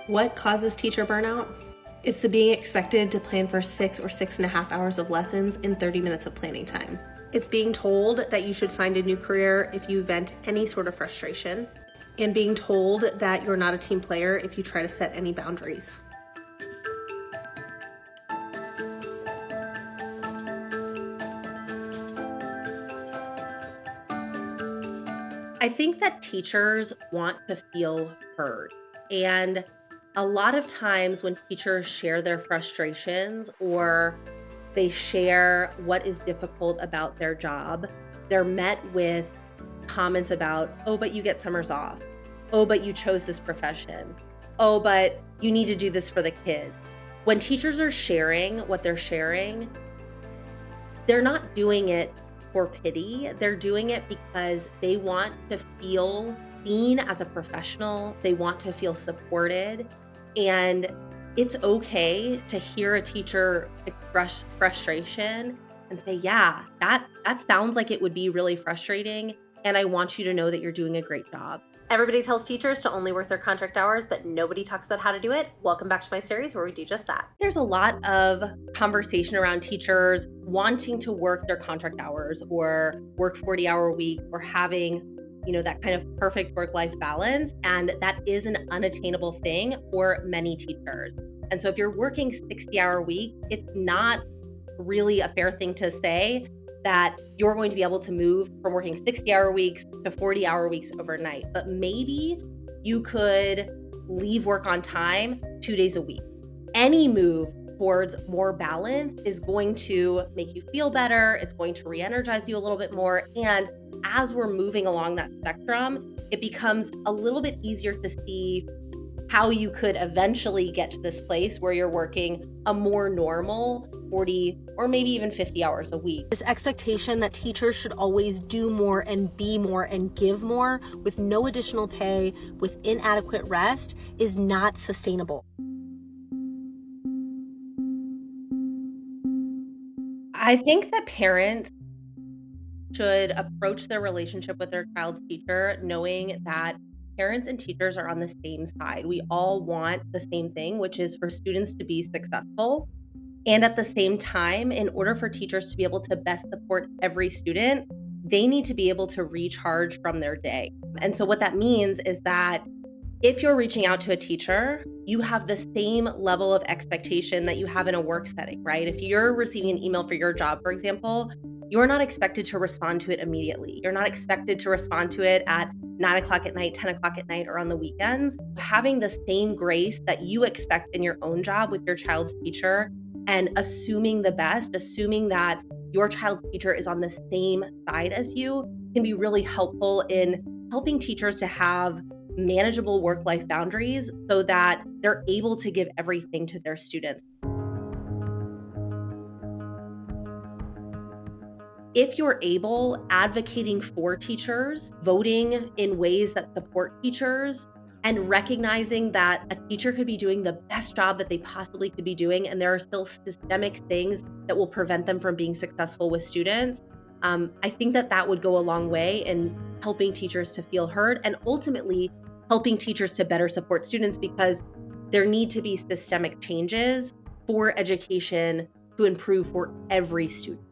What causes teacher burnout? It's the being expected to plan for 6 or 6.5 hours of lessons in 30 minutes of planning time. It's being told that you should find a new career if you vent any sort of frustration, and being told that you're not a team player if you try to set any boundaries. I think that teachers want to feel heard. And a lot of times when teachers share their frustrations or they share what is difficult about their job, they're met with comments about, oh, but you get summers off. Oh, but you chose this profession. Oh, but you need to do this for the kids. When teachers are sharing what they're sharing, they're not doing it for pity. They're doing it because they want to feel seen as a professional. They want to feel supported. And it's okay to hear a teacher express frustration and say, yeah, that sounds like it would be really frustrating. And I want you to know that you're doing a great job. Everybody tells teachers to only work their contract hours, but nobody talks about how to do it. Welcome back to my series where we do just that. There's a lot of conversation around teachers wanting to work their contract hours or work 40-hour week or having, that kind of perfect work-life balance. And that is an unattainable thing for many teachers. And so if you're working 60-hour week, it's not really a fair thing to say that you're going to be able to move from working 60-hour weeks to 40-hour weeks overnight. But maybe you could leave work on time 2 days a week. Any move towards more balance is going to make you feel better. It's going to re-energize you a little bit more. And as we're moving along that spectrum, it becomes a little bit easier to see how you could eventually get to this place where you're working a more normal 40 or maybe even 50 hours a week. This expectation that teachers should always do more and be more and give more with no additional pay, with inadequate rest, is not sustainable. I think that parents should approach their relationship with their child's teacher knowing that parents and teachers are on the same side. We all want the same thing, which is for students to be successful. And at the same time, in order for teachers to be able to best support every student, they need to be able to recharge from their day. And so what that means is that if you're reaching out to a teacher, you have the same level of expectation that you have in a work setting, right? If you're receiving an email for your job, for example, you're not expected to respond to it immediately. You're not expected to respond to it at 9 o'clock at night, 10 o'clock at night, or on the weekends. Having the same grace that you expect in your own job with your child's teacher and assuming the best, assuming that your child's teacher is on the same side as you can be really helpful in helping teachers to have manageable work-life boundaries so that they're able to give everything to their students. If you're able, advocating for teachers, voting in ways that support teachers, and recognizing that a teacher could be doing the best job that they possibly could be doing, and there are still systemic things that will prevent them from being successful with students. I think that would go a long way in helping teachers to feel heard and ultimately helping teachers to better support students, because there need to be systemic changes for education to improve for every student.